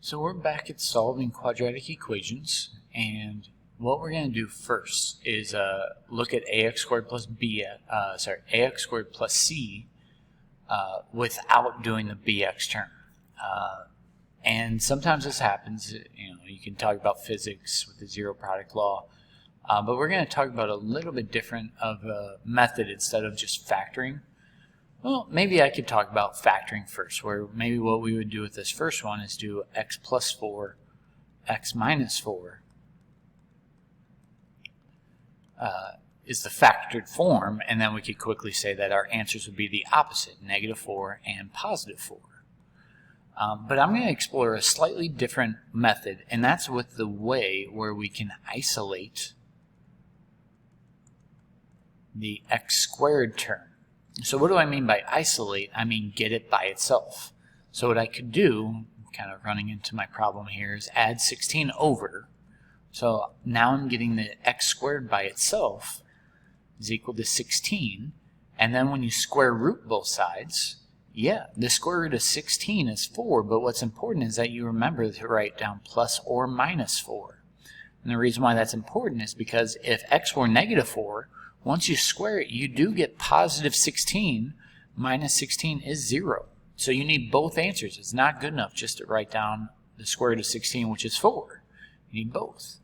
So we're back at solving quadratic equations, and what we're going to do first is look at ax squared plus ax squared plus c without doing the bx term. And sometimes this happens. You can talk about physics with the zero product law, but we're going to talk about a little bit different of a method instead of just factoring. Well, maybe I could talk about factoring first, where maybe what we would do with this first one is do x plus 4, x minus 4 is the factored form, and then we could quickly say that our answers would be the opposite, negative 4 and positive 4. But I'm going to explore a slightly different method, and that's with the way where we can isolate the x squared term. So what do I mean by isolate? I mean get it by itself. So what I could do, kind of running into my problem here, is add 16 over. So now I'm getting the x squared by itself is equal to 16. And then when you square root both sides, yeah, the square root of 16 is 4, but what's important is that you remember to write down plus or minus 4. And the reason why that's important is because if x were negative 4, once you square it, you do get positive 16. Minus 16 is 0. So you need both answers. It's not good enough just to write down the square root of 16, which is 4. You need both.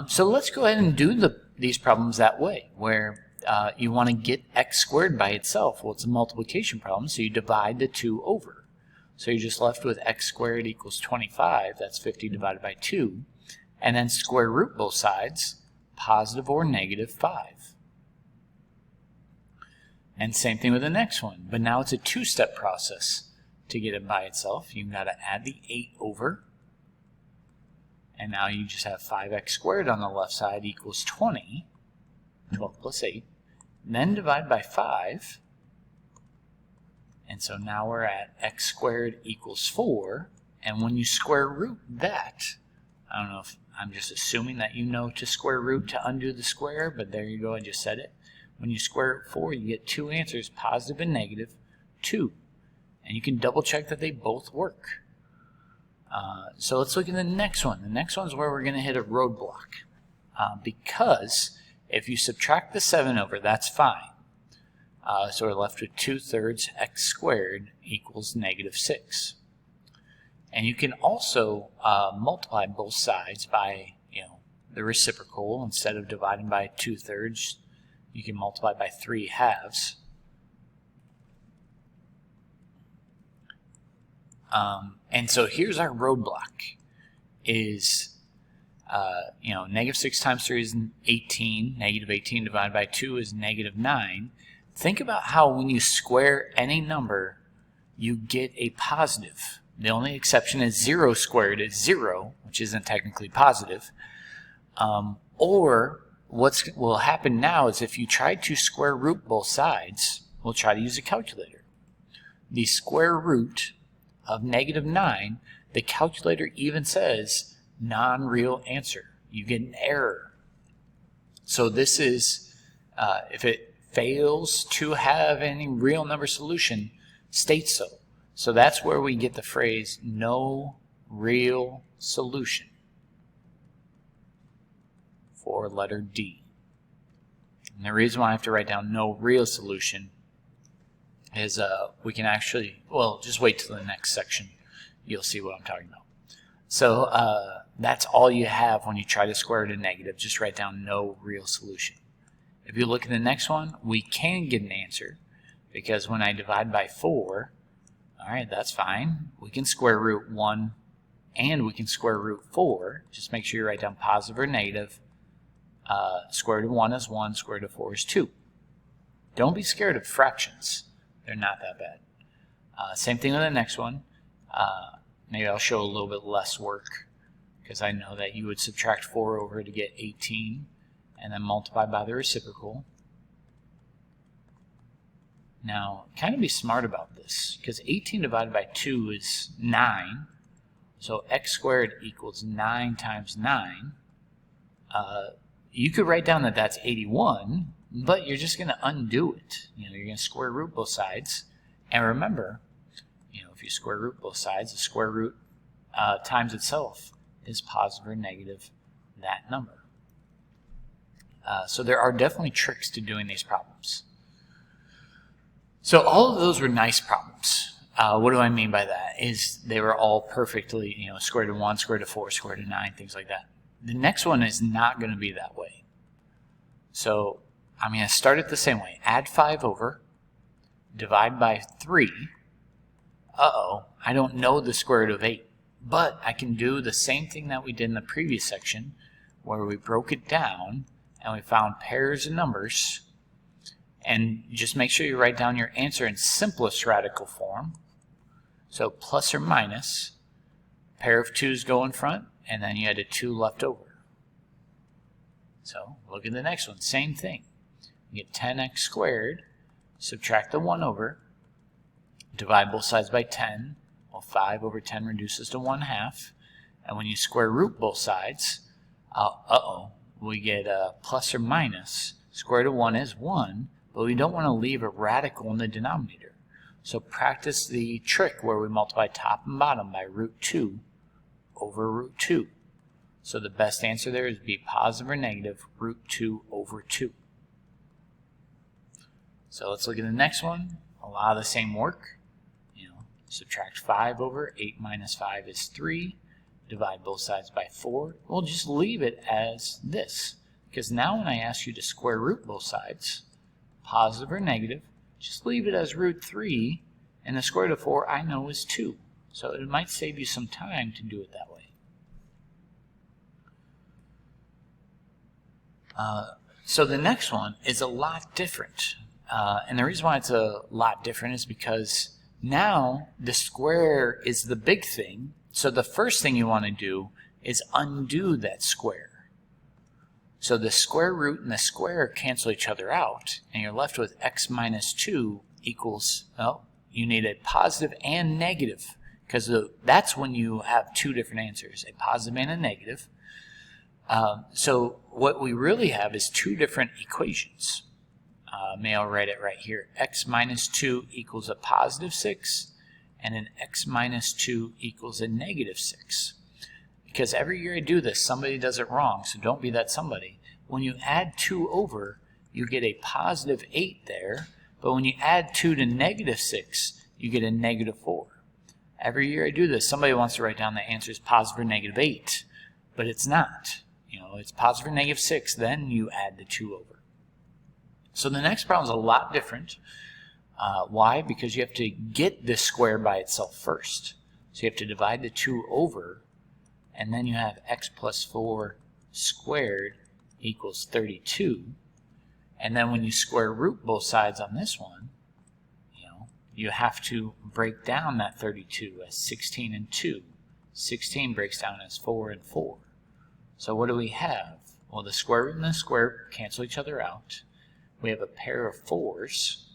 So let's go ahead and do these problems that way, where you want to get x squared by itself. Well, it's a multiplication problem, so you divide the 2 over. So you're just left with x squared equals 25. That's 50 divided by 2. And then square root both sides, positive or negative 5. And same thing with the next one, but now it's a two-step process to get it by itself. You've got to add the 8 over, and now you just have 5x squared on the left side equals 20, 12 plus 8, then divide by 5, and so now we're at x squared equals 4, and when you square root that, I don't know if I'm just assuming that you know to square root to undo the square, but there you go, I just said it. When you square root 4, you get two answers, positive and negative, 2. And you can double check that they both work. So let's look at the next one. The next one is where we're going to hit a roadblock. Because if you subtract the 7 over, that's fine. So we're left with 2/3 x squared equals negative 6. And you can also multiply both sides by the reciprocal. Instead of dividing by 2/3, you can multiply by 3/2. And so here's our roadblock. Is negative 6 times 3 is 18. Negative 18 divided by 2 is negative 9. Think about how when you square any number, you get a positive. The only exception is 0 squared is 0, which isn't technically positive. Or what will happen now is if you try to square root both sides, we'll try to use a calculator. The square root of negative 9, the calculator even says non-real answer. You get an error. So this is, if it fails to have any real number solution, state so. So that's where we get the phrase no real solution for letter D. And the reason why I have to write down no real solution is we can actually, well, just wait till the next section. You'll see what I'm talking about. So that's all you have when you try to square root a negative. Just write down no real solution. If you look at the next one, we can get an answer because when I divide by 4, all right, that's fine. We can square root 1 and we can square root 4. Just make sure you write down positive or negative. Square root of 1 is 1, square root of 4 is 2. Don't be scared of fractions. They're not that bad. Same thing with the next one. Maybe I'll show a little bit less work because I know that you would subtract 4 over to get 18 and then multiply by the reciprocal. Now, kind of be smart about this because 18 divided by 2 is 9. So x squared equals 9 times 9. You could write down that that's 81, but you're just going to undo it. You're going to square root both sides. And remember, if you square root both sides, the square root times itself is positive or negative that number. So there are definitely tricks to doing these problems. So all of those were nice problems. What do I mean by that? Is they were all perfectly, square root of 1, square root of 4, square root of 9, things like that. The next one is not going to be that way. So I'm going to start it the same way. Add 5 over, divide by 3. I don't know the square root of 8. But I can do the same thing that we did in the previous section, where we broke it down and we found pairs of numbers. And just make sure you write down your answer in simplest radical form. So plus or minus, pair of 2's go in front, and then you had a 2 left over. So look at the next one, same thing. You get 10x squared, subtract the 1 over, divide both sides by 10. Well, 5 over 10 reduces to 1/2. And when you square root both sides, we get plus or minus. Square root of 1 is 1, but we don't want to leave a radical in the denominator. So practice the trick where we multiply top and bottom by root 2 over root 2. So the best answer there is be positive or negative root 2 over 2. So let's look at the next one. A lot of the same work. Subtract 5 over, 8 minus 5 is 3. Divide both sides by 4. We'll just leave it as this. Because now when I ask you to square root both sides, positive or negative, just leave it as root 3. And the square root of 4 I know is 2. So it might save you some time to do it that way. So the next one is a lot different. And the reason why it's a lot different is because now the square is the big thing, so the first thing you want to do is undo that square. So the square root and the square cancel each other out, and you're left with x minus 2 equals, you need a positive and negative, because that's when you have two different answers, a positive and a negative. So what we really have is two different equations. May I write it right here. X minus 2 equals a positive 6, and an x minus 2 equals a negative 6. Because every year I do this, somebody does it wrong, so don't be that somebody. When you add 2 over, you get a positive 8 there, but when you add 2 to negative 6, you get a negative 4. Every year I do this, somebody wants to write down the answer is positive or negative 8, but it's not. It's positive or negative 6, then you add the 2 over. So the next problem is a lot different. Why? Because you have to get this square by itself first. So you have to divide the 2 over, and then you have x plus 4 squared equals 32. And then when you square root both sides on this one, you have to break down that 32 as 16 and 2. 16 breaks down as 4 and 4. So what do we have? Well, the square root and the square cancel each other out. We have a pair of 4's,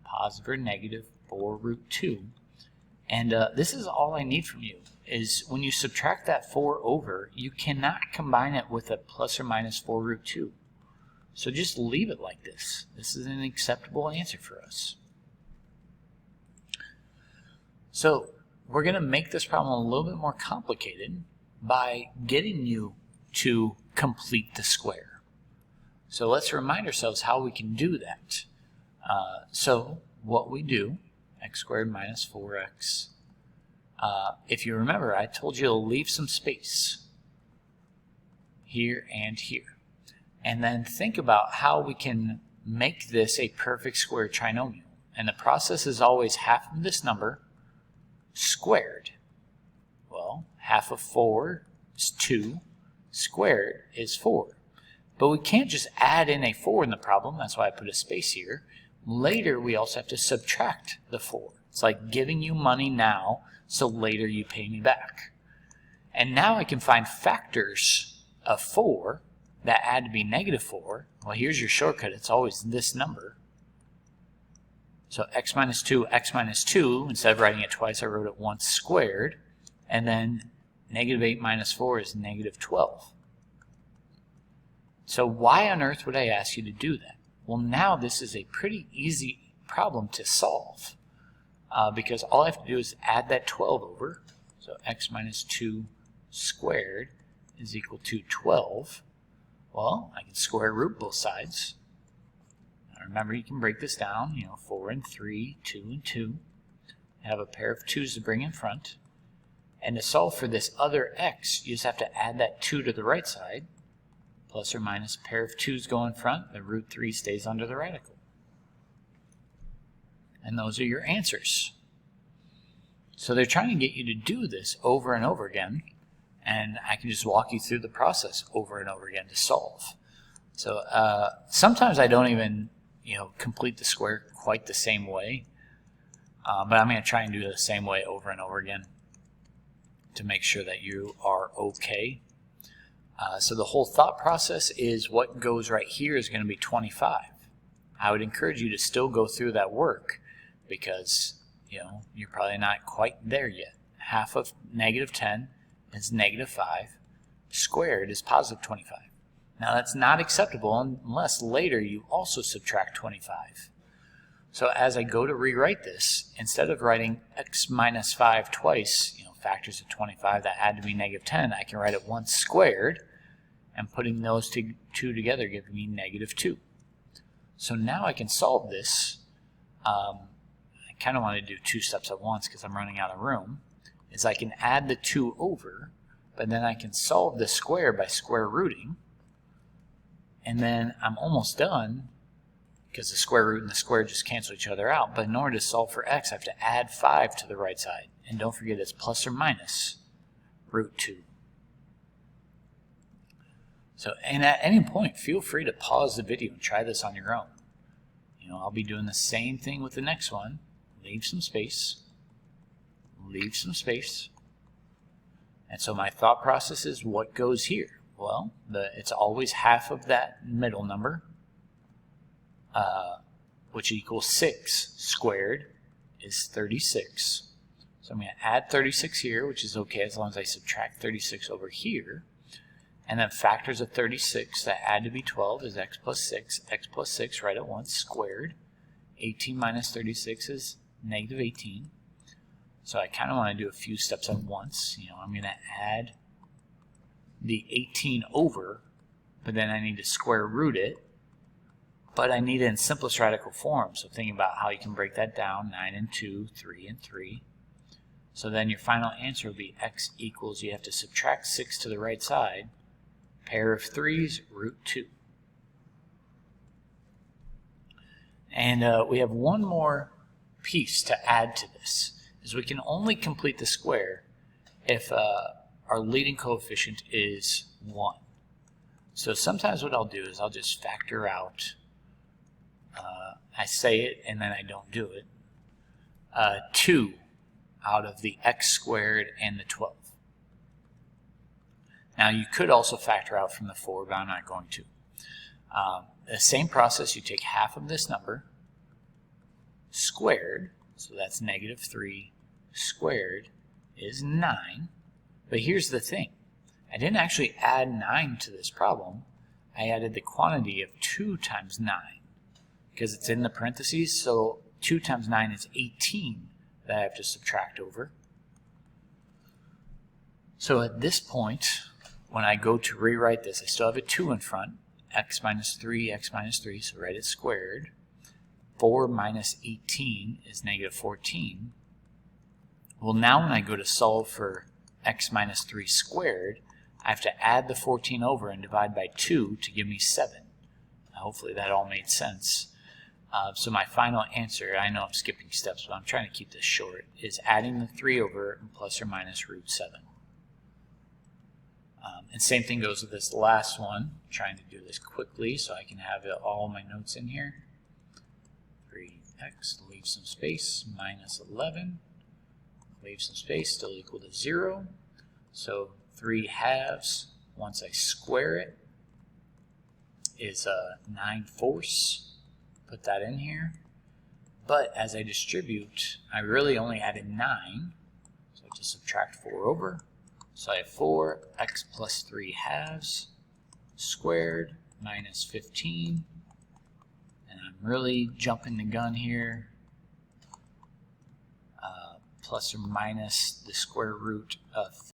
positive or negative 4 root 2. And this is all I need from you, is when you subtract that 4 over, you cannot combine it with a plus or minus 4 root 2. So just leave it like this. This is an acceptable answer for us. So we're going to make this problem a little bit more complicated by getting you to complete the square. So let's remind ourselves how we can do that. So what we do, x squared minus 4x. If you remember, I told you to leave some space here and here. And then think about how we can make this a perfect square trinomial. And the process is always half of this number squared. Well, half of 4 is 2, squared is 4. But we can't just add in a 4 in the problem. That's why I put a space here. Later, we also have to subtract the 4. It's like giving you money now, so later you pay me back. And now I can find factors of 4 that add to be negative 4. Well, here's your shortcut. It's always this number. So x minus 2, instead of writing it twice, I wrote it once squared. And then negative 8 minus 4 is negative 12. So why on earth would I ask you to do that? Well, now this is a pretty easy problem to solve because all I have to do is add that 12 over. So So x minus 2 squared is equal to 12. Well, I can square root both sides. Now remember, you can break this down, 4 and 3, 2 and 2. Have a pair of 2's to bring in front. And to solve for this other x, you just have to add that 2 to the right side. Plus or minus a pair of 2's go in front, the root 3 stays under the radical. And those are your answers. So they're trying to get you to do this over and over again, and I can just walk you through the process over and over again to solve. So sometimes I don't even complete the square quite the same way, but I'm going to try and do it the same way over and over again to make sure that you are okay. So the whole thought process is what goes right here is going to be 25. I would encourage you to still go through that work because you're probably not quite there yet. Half of negative 10 is negative 5. Squared is positive 25. Now that's not acceptable unless later you also subtract 25. So as I go to rewrite this, instead of writing x minus 5 twice, factors of 25 that had to be negative 10, I can write it once squared, and putting those two together gives me negative 2. So now I can solve this. I kind of want to do 2 steps at once because I'm running out of room. Is I can add the 2 over, but then I can solve the square by square rooting, and then I'm almost done because the square root and the square just cancel each other out. But in order to solve for x, I have to add 5 to the right side. And don't forget it's plus or minus root 2. So, and at any point, feel free to pause the video and try this on your own. I'll be doing the same thing with the next one. Leave some space. Leave some space. And so my thought process is what goes here? Well, it's always half of that middle number, which equals 6 squared is 36. So I'm going to add 36 here, which is okay as long as I subtract 36 over here. And then factors of 36 that add to be 12 is x plus 6 right at once squared. 18 minus 36 is negative 18. So I kind of want to do a few steps at once. I'm going to add the 18 over, but then I need to square root it. But I need it in simplest radical form. So thinking about how you can break that down, 9 and 2, 3 and 3. So then your final answer will be x equals, you have to subtract 6 to the right side, pair of 3's, root 2. And we have one more piece to add to this, is we can only complete the square if our leading coefficient is 1. So sometimes what I'll do is I'll just factor out, I say it and then I don't do it, 2 out of the x squared and the 12. Now you could also factor out from the 4, but I'm not going to. The same process, you take half of this number, squared, so that's negative 3 squared is 9. But here's the thing. I didn't actually add 9 to this problem. I added the quantity of 2 times 9 because it's in the parentheses, so 2 times 9 is 18 that I have to subtract over. So at this point, when I go to rewrite this, I still have a 2 in front, x minus 3, so write it squared. 4 minus 18 is negative 14. Well, now when I go to solve for x minus 3 squared, I have to add the 14 over and divide by 2 to give me 7. Hopefully that all made sense. So my final answer, I know I'm skipping steps, but I'm trying to keep this short, is adding the 3 over and plus or minus root 7. And same thing goes with this last one. I'm trying to do this quickly so I can have all my notes in here. 3x, leave some space, minus 11. Leave some space, still equal to 0. So 3 halves, once I square it, is 9/4. Put that in here. But as I distribute, I really only added 9. So I just subtract 4 over. So I have 4x plus 3 halves squared minus 15. And I'm really jumping the gun here. plus or minus the square root of